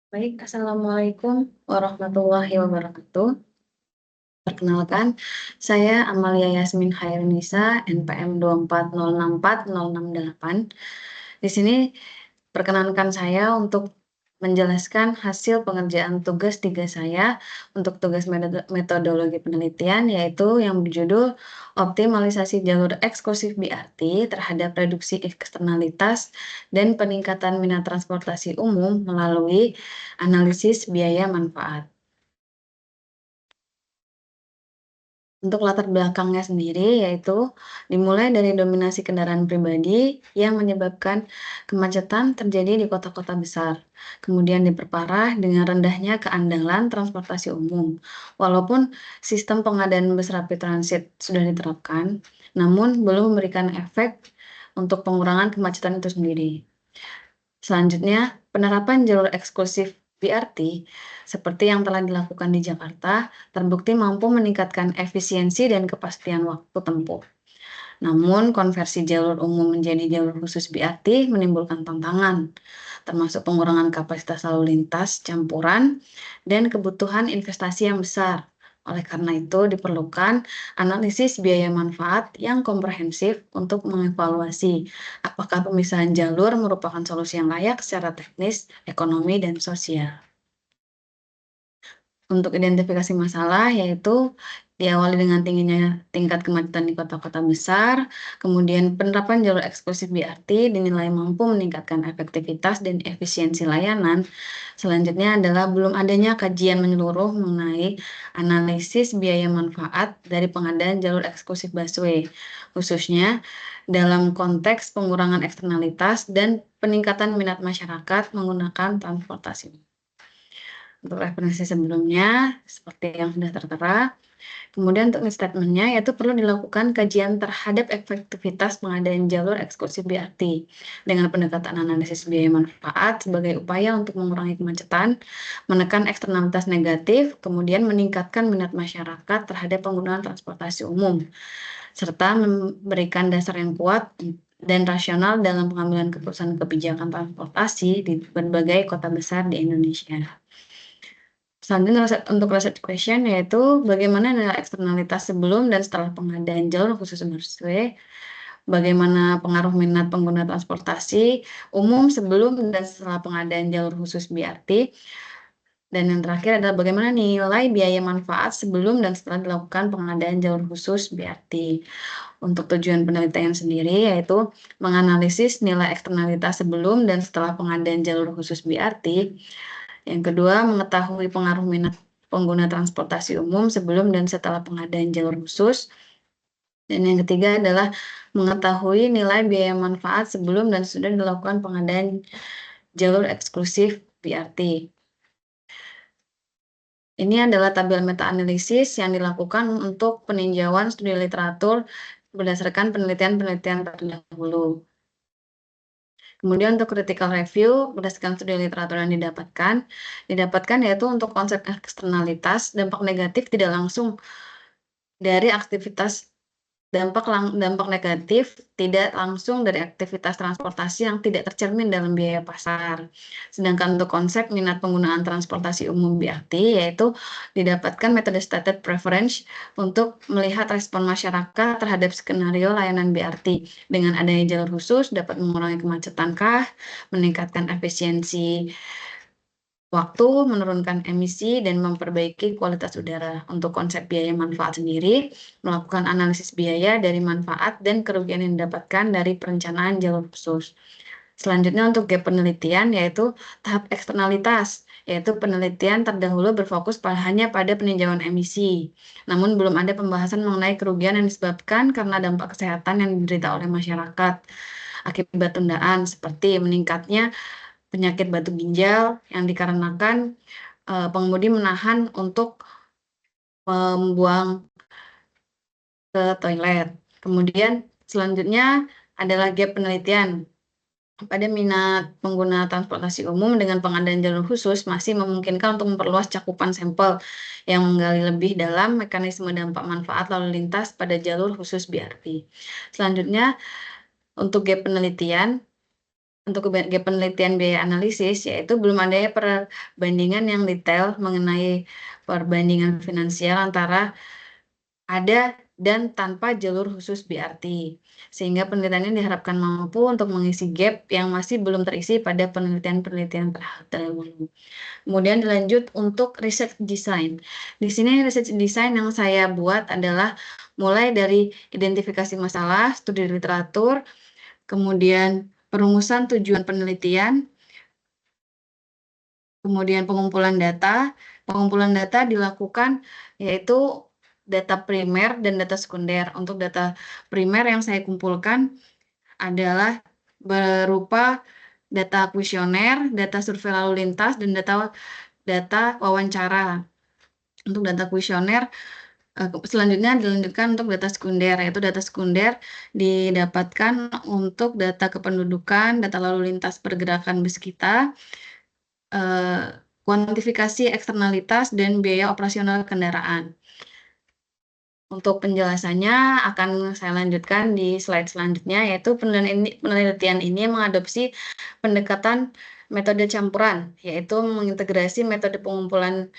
Baik, assalamualaikum warahmatullahi wabarakatuh. Perkenalkan, saya Amalia Yasmin Khairunisa, NPM 240640668. Di sini perkenankan saya untuk menjelaskan hasil pengerjaan tugas 3 saya untuk tugas metodologi penelitian, yaitu yang berjudul optimalisasi jalur eksklusif BRT terhadap reduksi eksternalitas dan peningkatan minat transportasi umum melalui analisis biaya manfaat. Untuk latar belakangnya sendiri, yaitu dimulai dari dominasi kendaraan pribadi yang menyebabkan kemacetan terjadi di kota-kota besar. Kemudian diperparah dengan rendahnya keandalan transportasi umum. Walaupun sistem pengadaan bus rapid transit sudah diterapkan, namun belum memberikan efek untuk pengurangan kemacetan itu sendiri. Selanjutnya, penerapan jalur eksklusif BRT seperti yang telah dilakukan di Jakarta terbukti mampu meningkatkan efisiensi dan kepastian waktu tempuh. Namun, konversi jalur umum menjadi jalur khusus BRT menimbulkan tantangan, termasuk pengurangan kapasitas lalu lintas campuran dan kebutuhan investasi yang besar. Oleh karena itu, diperlukan analisis biaya manfaat yang komprehensif untuk mengevaluasi apakah pemisahan jalur merupakan solusi yang layak secara teknis, ekonomi, dan sosial. Untuk identifikasi masalah, yaitu diawali dengan tingginya tingkat kemacetan di kota-kota besar, kemudian penerapan jalur eksklusif BRT dinilai mampu meningkatkan efektivitas dan efisiensi layanan. Selanjutnya adalah belum adanya kajian menyeluruh mengenai analisis biaya manfaat dari pengadaan jalur eksklusif busway, khususnya dalam konteks pengurangan eksternalitas dan peningkatan minat masyarakat menggunakan transportasi. Untuk referensi sebelumnya, seperti yang sudah tertera. Kemudian untuk statement-nya, yaitu perlu dilakukan kajian terhadap efektivitas pengadaan jalur eksklusif BRT dengan pendekatan analisis biaya manfaat sebagai upaya untuk mengurangi kemacetan, menekan eksternalitas negatif, kemudian meningkatkan minat masyarakat terhadap penggunaan transportasi umum, serta memberikan dasar yang kuat dan rasional dalam pengambilan keputusan kebijakan transportasi di berbagai kota besar di Indonesia. Selanjutnya untuk research question, yaitu bagaimana nilai eksternalitas sebelum dan setelah pengadaan jalur khusus busway, bagaimana pengaruh minat pengguna transportasi umum sebelum dan setelah pengadaan jalur khusus BRT, dan yang terakhir adalah bagaimana nilai biaya manfaat sebelum dan setelah dilakukan pengadaan jalur khusus BRT. Untuk tujuan penelitian sendiri, yaitu menganalisis nilai eksternalitas sebelum dan setelah pengadaan jalur khusus BRT. Yang kedua, mengetahui pengaruh minat pengguna transportasi umum sebelum dan setelah pengadaan jalur khusus. Dan yang ketiga adalah mengetahui nilai biaya manfaat sebelum dan sudah dilakukan pengadaan jalur eksklusif BRT. Ini adalah tabel meta-analisis yang dilakukan untuk peninjauan studi literatur berdasarkan penelitian-penelitian terdahulu. Kemudian untuk critical review, berdasarkan studi literatur yang didapatkan yaitu untuk konsep eksternalitas, dampak negatif tidak langsung dari aktivitas dampak negatif tidak langsung dari aktivitas transportasi yang tidak tercermin dalam biaya pasar. Sedangkan untuk konsep minat penggunaan transportasi umum BRT, yaitu didapatkan metode stated preference untuk melihat respon masyarakat terhadap skenario layanan BRT. Dengan adanya jalur khusus dapat mengurangi kemacetan meningkatkan efisiensi waktu, menurunkan emisi, dan memperbaiki kualitas udara. Untuk konsep biaya manfaat sendiri, melakukan analisis biaya dari manfaat dan kerugian yang didapatkan dari perencanaan jalur khusus. Selanjutnya untuk gap penelitian, yaitu tahap eksternalitas, yaitu penelitian terdahulu berfokus hanya pada peninjauan emisi. Namun belum ada pembahasan mengenai kerugian yang disebabkan karena dampak kesehatan yang diderita oleh masyarakat akibat tundaan, seperti meningkatnya penyakit batu ginjal yang dikarenakan pengemudi menahan untuk membuang ke toilet. Kemudian selanjutnya adalah gap penelitian. Pada minat pengguna transportasi umum dengan pengadaan jalur khusus masih memungkinkan untuk memperluas cakupan sampel yang menggali lebih dalam mekanisme dampak manfaat lalu lintas pada jalur khusus BRT. Selanjutnya, untuk gap penelitian, untuk gap penelitian biaya analisis, yaitu belum adanya perbandingan yang detail mengenai perbandingan finansial antara ada dan tanpa jalur khusus BRT, sehingga penelitian ini diharapkan mampu untuk mengisi gap yang masih belum terisi pada penelitian-penelitian terdahulu. Kemudian dilanjut untuk research design. Di sini research design yang saya buat adalah mulai dari identifikasi masalah, studi literatur, kemudian perumusan tujuan penelitian, kemudian pengumpulan data. Pengumpulan data dilakukan yaitu data primer dan data sekunder. Untuk data primer yang saya kumpulkan adalah berupa data kuesioner, data survei lalu lintas, dan data wawancara. Untuk data kuesioner, selanjutnya dilanjutkan untuk data sekunder, yaitu data sekunder didapatkan untuk data kependudukan, data lalu lintas pergerakan bus kita, kuantifikasi eksternalitas, dan biaya operasional kendaraan. Untuk penjelasannya akan saya lanjutkan di slide selanjutnya, yaitu penelitian ini mengadopsi pendekatan metode campuran, yaitu mengintegrasi metode pengumpulan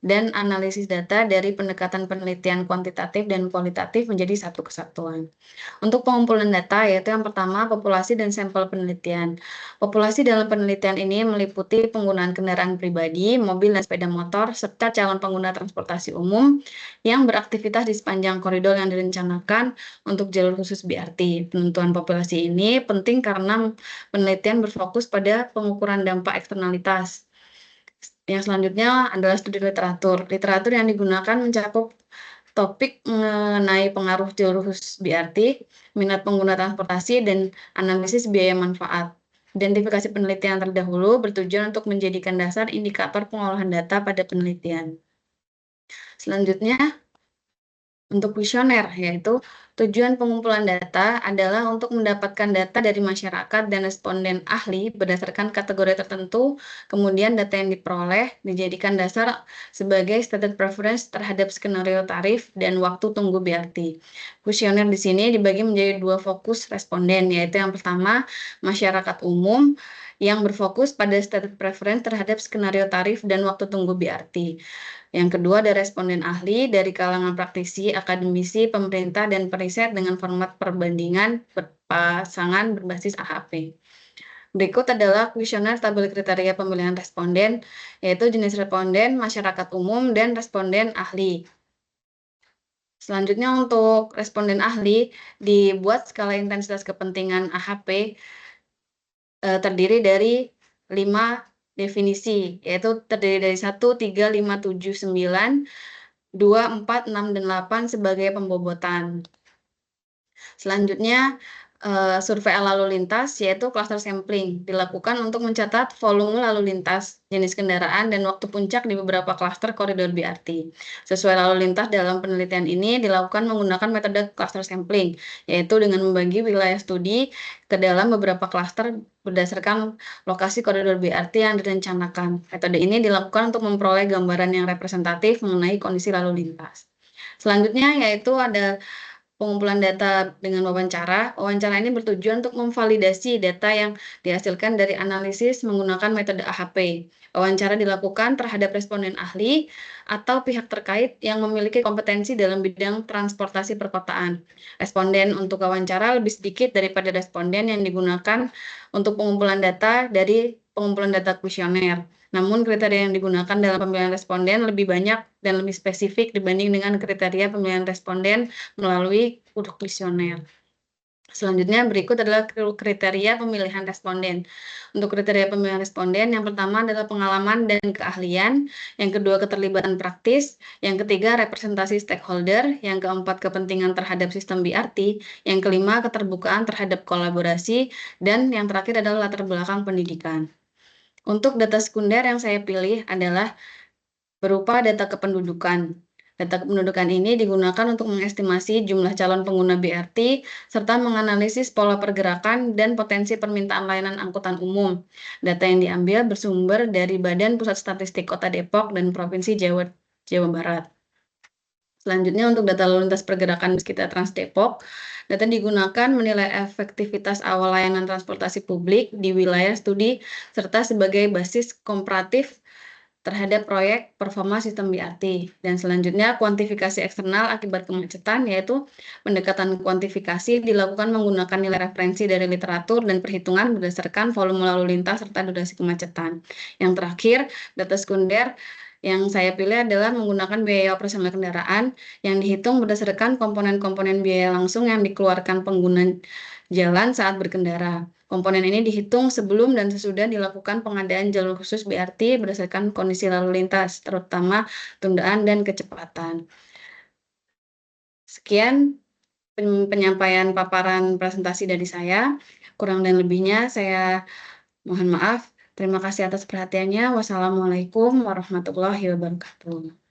dan analisis data dari pendekatan penelitian kuantitatif dan kualitatif menjadi satu kesatuan. Untuk pengumpulan data, yaitu yang pertama populasi dan sampel penelitian. Populasi dalam penelitian ini meliputi penggunaan kendaraan pribadi, mobil dan sepeda motor, serta calon pengguna transportasi umum yang beraktivitas di sepanjang koridor yang direncanakan untuk jalur khusus BRT. Penentuan populasi ini penting karena penelitian berfokus pada pengukuran dampak eksternalitas. Yang selanjutnya adalah studi literatur. Literatur yang digunakan mencakup topik mengenai pengaruh jalur khusus BRT, minat pengguna transportasi, dan analisis biaya manfaat. Identifikasi penelitian terdahulu bertujuan untuk menjadikan dasar indikator pengolahan data pada penelitian. Selanjutnya, untuk kuesioner, yaitu tujuan pengumpulan data adalah untuk mendapatkan data dari masyarakat dan responden ahli berdasarkan kategori tertentu, kemudian data yang diperoleh dijadikan dasar sebagai stated preference terhadap skenario tarif dan waktu tunggu BRT. Kuesioner di sini dibagi menjadi dua fokus responden, yaitu yang pertama masyarakat umum yang berfokus pada stated preference terhadap skenario tarif dan waktu tunggu BRT. Yang kedua ada responden ahli dari kalangan praktisi, akademisi, pemerintah, dan periset dengan format perbandingan berpasangan berbasis AHP. Berikut adalah kuesioner tabel kriteria pemilihan responden, yaitu jenis responden, masyarakat umum, dan responden ahli. Selanjutnya untuk responden ahli, dibuat skala intensitas kepentingan AHP terdiri dari 5 definisi, yaitu terdiri dari 1, 3, 5, 7, 9, 2, 4, 6, dan 8 sebagai pembobotan. Selanjutnya, survei lalu lintas, yaitu cluster sampling, dilakukan untuk mencatat volume lalu lintas, jenis kendaraan, dan waktu puncak di beberapa klaster koridor BRT. Sesuai lalu lintas dalam penelitian ini dilakukan menggunakan metode cluster sampling, yaitu dengan membagi wilayah studi ke dalam beberapa klaster berdasarkan lokasi koridor BRT yang direncanakan. Metode ini dilakukan untuk memperoleh gambaran yang representatif mengenai kondisi lalu lintas. Selanjutnya yaitu ada pengumpulan data dengan wawancara. Wawancara ini bertujuan untuk memvalidasi data yang dihasilkan dari analisis menggunakan metode AHP. Wawancara dilakukan terhadap responden ahli atau pihak terkait yang memiliki kompetensi dalam bidang transportasi perkotaan. Responden untuk wawancara lebih sedikit daripada responden yang digunakan untuk pengumpulan data dari pengumpulan data kuesioner. Namun kriteria yang digunakan dalam pemilihan responden lebih banyak dan lebih spesifik dibanding dengan kriteria pemilihan responden melalui kuesioner. Selanjutnya berikut adalah kriteria pemilihan responden. Untuk kriteria pemilihan responden, yang pertama adalah pengalaman dan keahlian, yang kedua keterlibatan praktis, yang ketiga representasi stakeholder, yang keempat kepentingan terhadap sistem BRT, yang kelima keterbukaan terhadap kolaborasi, dan yang terakhir adalah latar belakang pendidikan. Untuk data sekunder yang saya pilih adalah berupa data kependudukan. Data kependudukan ini digunakan untuk mengestimasi jumlah calon pengguna BRT serta menganalisis pola pergerakan dan potensi permintaan layanan angkutan umum. Data yang diambil bersumber dari Badan Pusat Statistik Kota Depok dan Provinsi Jawa Barat. Selanjutnya untuk data lalu lintas pergerakan bus kita Trans Depok, data digunakan menilai efektivitas awal layanan transportasi publik di wilayah studi serta sebagai basis komparatif terhadap proyek performa sistem BRT. Dan selanjutnya kuantifikasi eksternal akibat kemacetan, yaitu pendekatan kuantifikasi dilakukan menggunakan nilai referensi dari literatur dan perhitungan berdasarkan volume lalu lintas serta durasi kemacetan. Yang terakhir, data sekunder yang saya pilih adalah menggunakan biaya operasional kendaraan yang dihitung berdasarkan komponen-komponen biaya langsung yang dikeluarkan pengguna jalan saat berkendara. Komponen ini dihitung sebelum dan sesudah dilakukan pengadaan jalur khusus BRT berdasarkan kondisi lalu lintas, terutama tundaan dan kecepatan. Sekian penyampaian paparan presentasi dari saya. Kurang dan lebihnya saya mohon maaf. Terima kasih atas perhatiannya. Wassalamualaikum warahmatullahi wabarakatuh.